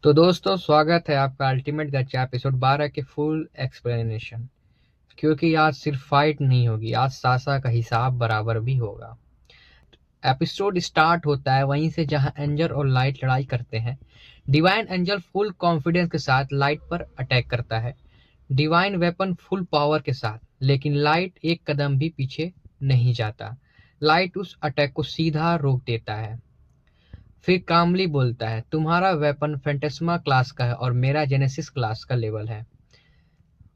तो दोस्तों स्वागत है आपका अल्टीमेट गच्चा एपिसोड 12 के फुल एक्सप्लेनेशन। क्योंकि आज सिर्फ फाइट नहीं होगी, आज सासा का हिसाब बराबर भी होगा। एपिसोड स्टार्ट होता है वहीं से जहां एंजल और लाइट लड़ाई करते हैं। डिवाइन एंजल फुल कॉन्फिडेंस के साथ लाइट पर अटैक करता है, डिवाइन वेपन फुल पावर के साथ, लेकिन लाइट एक कदम भी पीछे नहीं जाता। लाइट उस अटैक को सीधा रोक देता है, फिर कामली बोलता है तुम्हारा वेपन फैंटेस्मा क्लास का है और मेरा जेनेसिस क्लास का लेवल है।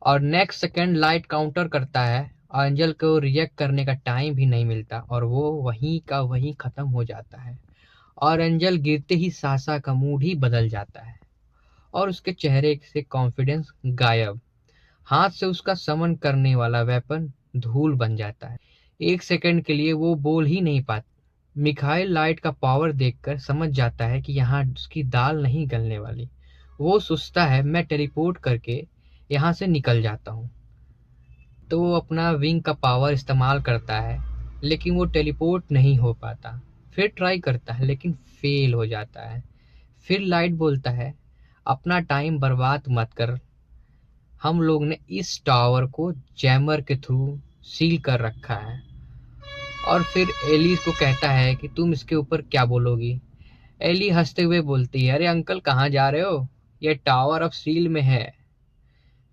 और नेक्स्ट सेकंड लाइट काउंटर करता है, एंजल को रिएक्ट करने का टाइम भी नहीं मिलता और वो वहीं का वहीं खत्म हो जाता है। और एंजल गिरते ही सासा का मूड ही बदल जाता है और उसके चेहरे से कॉन्फिडेंस गायब। हाथ से उसका समन करने वाला वेपन धूल बन जाता है। एक सेकंड के लिए वो बोल ही नहीं पाता। मिखाइल लाइट का पावर देखकर समझ जाता है कि यहाँ उसकी दाल नहीं गलने वाली। वो सोचता है मैं टेलीपोर्ट करके यहाँ से निकल जाता हूँ। तो वो अपना विंग का पावर इस्तेमाल करता है, लेकिन वो टेलीपोर्ट नहीं हो पाता। फिर ट्राई करता है लेकिन फेल हो जाता है। फिर लाइट बोलता है अपना टाइम बर्बाद मत कर, हम लोग ने इस टावर को जैमर के थ्रू सील कर रखा है। और फिर एली को कहता है कि तुम इसके ऊपर क्या बोलोगी। एली हंसते हुए बोलती है अरे अंकल कहाँ जा रहे हो, ये टावर अब सील में है।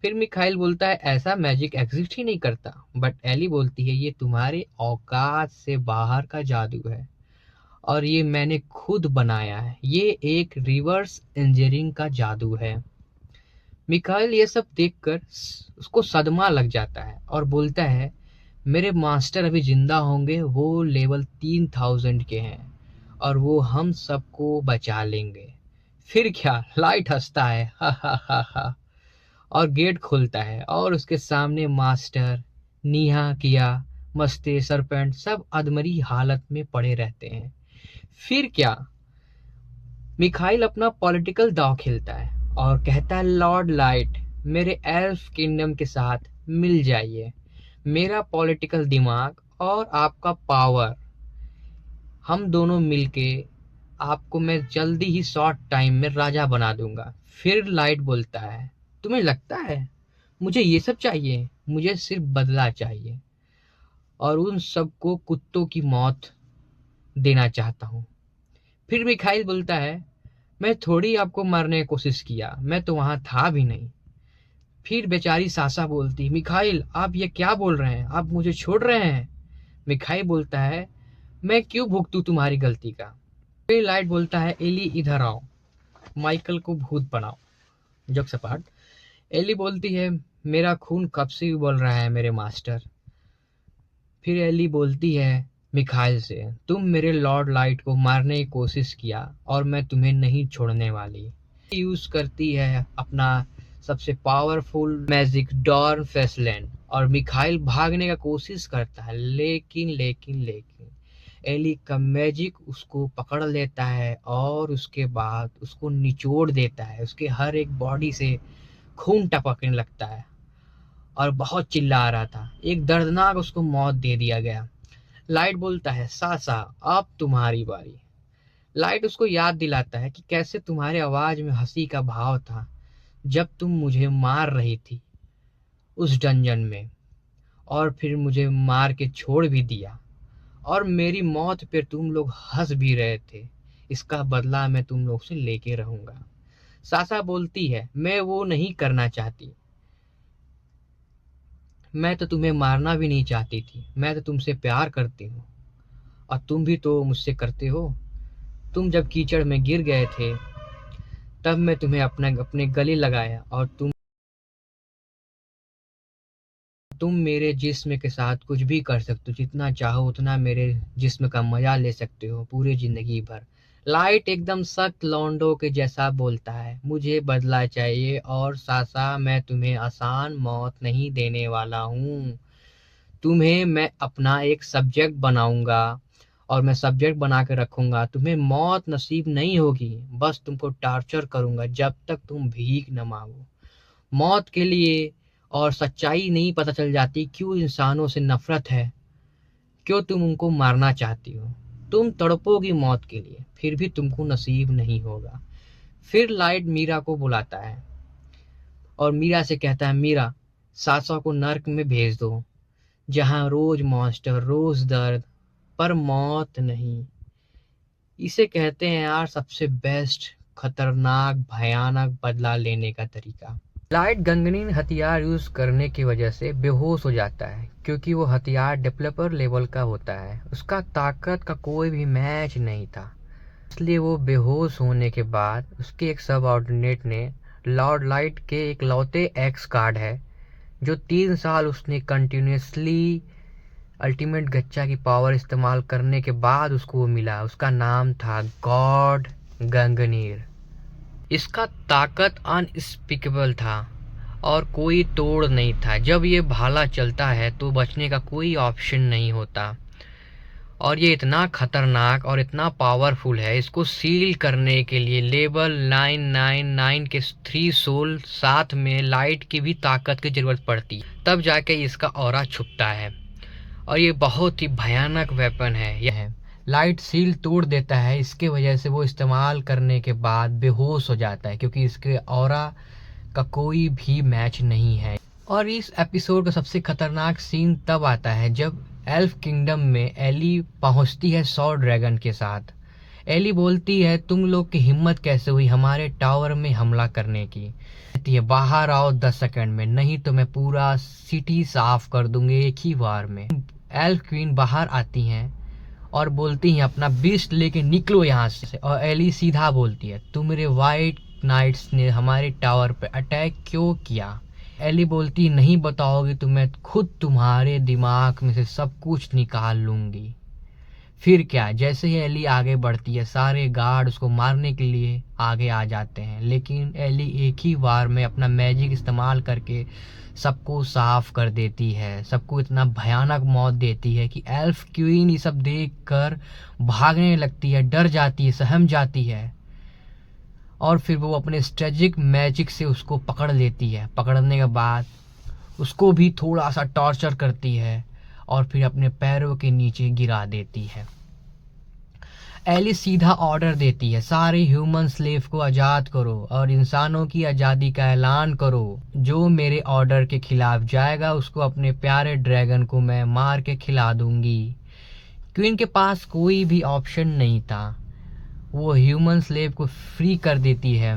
फिर मिखाइल बोलता है ऐसा मैजिक एग्जिस्ट ही नहीं करता, बट एली बोलती है ये तुम्हारे औकात से बाहर का जादू है और ये मैंने खुद बनाया है, ये एक रिवर्स इंजीनियरिंग का जादू है। मिखाइल ये सब देखकर उसको सदमा लग जाता है और बोलता है मेरे मास्टर अभी जिंदा होंगे, वो लेवल 3000 के हैं और वो हम सबको बचा लेंगे। फिर क्या, लाइट हंसता है हा हा हा हा और गेट खुलता है और उसके सामने मास्टर, नीहा, किया, मस्ते, सरपेंट सब अधमरी हालत में पड़े रहते हैं। फिर क्या, मिखाइल अपना पॉलिटिकल दांव खेलता है और कहता है लॉर्ड लाइट मेरे एल्फ किंगडम के साथ मिल जाइए, मेरा पॉलिटिकल दिमाग और आपका पावर, हम दोनों मिलके आपको मैं जल्दी ही शॉर्ट टाइम में राजा बना दूंगा। फिर लाइट बोलता है तुम्हें लगता है मुझे ये सब चाहिए, मुझे सिर्फ बदला चाहिए और उन सबको कुत्तों की मौत देना चाहता हूँ। फिर मिखाइल बोलता है मैं थोड़ी आपको मारने की कोशिश किया, मैं तो वहां था भी नहीं। फिर बेचारी सासा बोलती मिखाइल आप ये क्या बोल रहे हैं, आप मुझे छोड़ रहे हैं। मिखाइल बोलता है मैं क्यों भुगतूं तुम्हारी गलती का। फिर लाइट बोलता है एली इधर आओ, माइकल को भूत बनाओ। जग सपाट। एली बोलती है मेरा खून कब से उबल रहा है मेरे मास्टर। फिर एली बोलती है मिखाइल से तुम मेरे लॉर्ड लाइट को मारने की कोशिश किया और मैं तुम्हें नहीं छोड़ने वाली। यूज करती है अपना सबसे पावरफुल मैजिक डॉर्न फेसलैंड और मिखाइल भागने का कोशिश करता है, लेकिन एली का मैजिक उसको पकड़ लेता है और उसके बाद उसको निचोड़ देता है, उसके हर एक बॉडी से खून टपकने लगता है और बहुत चिल्ला रहा था। एक दर्दनाक उसको मौत दे दिया गया। लाइट बोलता है सासा अब तुम्हारी बारी। लाइट उसको याद दिलाता है कि कैसे तुम्हारे आवाज में हंसी का भाव था जब तुम मुझे मार रही थी उस डंजन में, और फिर मुझे मार के छोड़ भी दिया और मेरी मौत पे तुम लोग हंस भी रहे थे। इसका बदला मैं तुम लोग से लेके रहूंगा। सासा बोलती है मैं वो नहीं करना चाहती, मैं तो तुम्हें मारना भी नहीं चाहती थी, मैं तो तुमसे प्यार करती हूँ और तुम भी तो मुझसे करते हो। तुम जब कीचड़ में गिर गए थे तब मैं तुम्हें अपने गले लगाया और तुम मेरे जिस्म के साथ कुछ भी कर सकते हो, जितना चाहो उतना मेरे जिस्म का मजा ले सकते हो पूरी जिंदगी भर। लाइट एकदम सख्त लौंडो के जैसा बोलता है मुझे बदला चाहिए और सासा मैं तुम्हें आसान मौत नहीं देने वाला हूँ। तुम्हें मैं अपना एक सब्जेक्ट बनाऊंगा और मैं सब्जेक्ट बना के रखूंगा, तुम्हें मौत नसीब नहीं होगी, बस तुमको टॉर्चर करूंगा जब तक तुम भीख न मांगो। मौत के लिए और सच्चाई नहीं पता चल जाती क्यों इंसानों से नफरत है, क्यों तुम उनको मारना चाहती हो। तुम तड़पोगी मौत के लिए फिर भी तुमको नसीब नहीं होगा। फिर लाइट मीरा को बुलाता है और मीरा से कहता है, मीरा, सासा को नर्क में भेज दो, जहां रोज मॉन्स्टर, रोज दर्द, पर मौत नहीं। इसे कहते हैं यार सबसे बेस्ट, खतरनाक, भयानक बदला लेने का तरीका। लाइट गंगनीन हथियार यूज करने की वजह से बेहोश हो जाता है, क्योंकि वो हथियार डेवलपर लेवल का होता है, उसका ताकत का कोई भी मैच नहीं था। इसलिए वो बेहोश होने के बाद उसके एक सब ऑर्डिनेट ने, लॉर्ड लाइट के एक लौते एक्स कार्ड है जो 3 साल उसने कंटिन्यूसली अल्टीमेट गच्चा की पावर इस्तेमाल करने के बाद उसको वो मिला। उसका नाम था गॉड गंगनीर। इसका ताकत अनस्पीकेबल था और कोई तोड़ नहीं था। जब ये भाला चलता है तो बचने का कोई ऑप्शन नहीं होता, और ये इतना खतरनाक और इतना पावरफुल है, इसको सील करने के लिए लेवल 999 के 3 सोल साथ में लाइट की भी ताकत की जरूरत पड़ती, तब जाके इसका ऑरा छुपता है। और ये बहुत ही भयानक वेपन है। यह लाइट सील तोड़ देता है, इसके वजह से वो इस्तेमाल करने के बाद बेहोश हो जाता है, क्योंकि इसके ऑरा का कोई भी मैच नहीं है। और इस एपिसोड का सबसे खतरनाक सीन तब आता है जब एल्फ किंगडम में एली पहुंचती है 100 ड्रैगन के साथ। एली बोलती है, तुम लोग की हिम्मत कैसे हुई हमारे टावर में हमला करने की? कहती है, बाहर आओ 10 सेकंड में, नहीं तो मैं पूरा सिटी साफ कर दूंगी एक ही बार में। एल्फ क्वीन बाहर आती हैं और बोलती हैं, अपना बीस्ट लेके निकलो यहाँ से। और एली सीधा बोलती है, तुम्हारे वाइट नाइट्स ने हमारे टावर पे अटैक क्यों किया? एली बोलती, नहीं बताओगी तो मैं खुद तुम्हारे दिमाग में से सब कुछ निकाल लूंगी। फिर क्या, जैसे ही एली आगे बढ़ती है सारे गार्ड उसको मारने के लिए आगे आ जाते हैं, लेकिन एली एक ही बार में अपना मैजिक इस्तेमाल करके सबको साफ कर देती है, सबको इतना भयानक मौत देती है कि एल्फ क्वीन ये सब देख कर भागने लगती है, डर जाती है, सहम जाती है। और फिर वो अपने स्ट्रेजिक मैजिक से उसको पकड़ लेती है। पकड़ने के बाद उसको भी थोड़ा सा टॉर्चर करती है और फिर अपने पैरों के नीचे गिरा देती है। एली सीधा ऑर्डर देती है, सारे ह्यूमन स्लेव को आज़ाद करो और इंसानों की आज़ादी का ऐलान करो। जो मेरे ऑर्डर के खिलाफ जाएगा उसको अपने प्यारे ड्रैगन को मैं मार के खिला दूंगी। क्वीन के पास कोई भी ऑप्शन नहीं था, वो ह्यूमन स्लेव को फ्री कर देती है।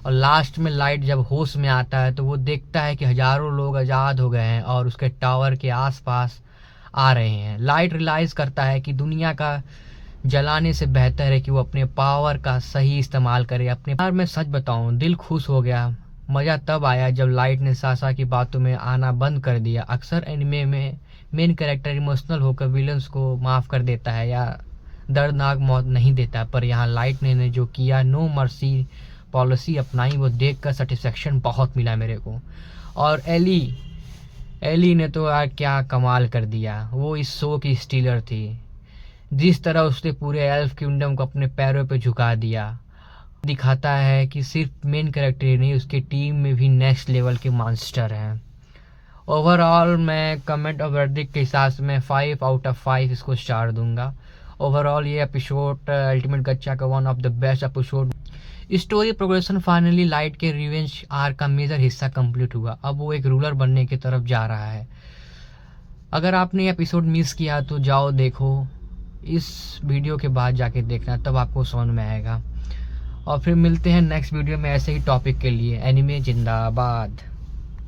और लास्ट में लाइट जब होश में आता है तो वो देखता है कि हजारों लोग आज़ाद हो गए हैं और उसके टावर के आसपास आ रहे हैं। लाइट रियलाइज़ करता है कि दुनिया का जलाने से बेहतर है कि वो अपने पावर का सही इस्तेमाल करे। अपने यार मैं सच बताऊं, दिल खुश हो गया। मज़ा तब आया जब लाइट ने सासा की बातों में आना बंद कर दिया। अक्सर एनिमे में मेन कैरेक्टर इमोशनल होकर विलन्स को माफ़ कर देता है या दर्दनाक मौत नहीं देता, पर यहाँ लाइट ने जो किया, नो मर्सी पॉलिसी अपनाई, वो देखकर सेटिस्फेक्शन बहुत मिला मेरे को। और एली ने तो यार क्या कमाल कर दिया। वो इस शो की स्टीलर थी, जिस तरह उसने पूरे एल्फ किंगडम को अपने पैरों पे झुका दिया, दिखाता है कि सिर्फ मेन कैरेक्टर ही नहीं, उसके टीम में भी नेक्स्ट लेवल के मॉन्स्टर हैं। ओवरऑल मैं कमेंट और वर्डिक्ट के हिसाब से मैं 5 आउट ऑफ 5 इसको स्टार दूंगा। ओवरऑल ये एपिसोड अल्टीमेट गच्चा का one of the best episode. Story progression finally light के रिवेंज आर्क का मेजर हिस्सा कंप्लीट हुआ। अब वो एक रूलर बनने की तरफ जा रहा है। अगर आपने एपिसोड मिस किया तो जाओ देखो, इस वीडियो के बाद जाके देखना, तब आपको समझ में आएगा। और फिर मिलते हैं नेक्स्ट वीडियो में ऐसे ही टॉपिक के लिए। एनिमे जिंदाबाद।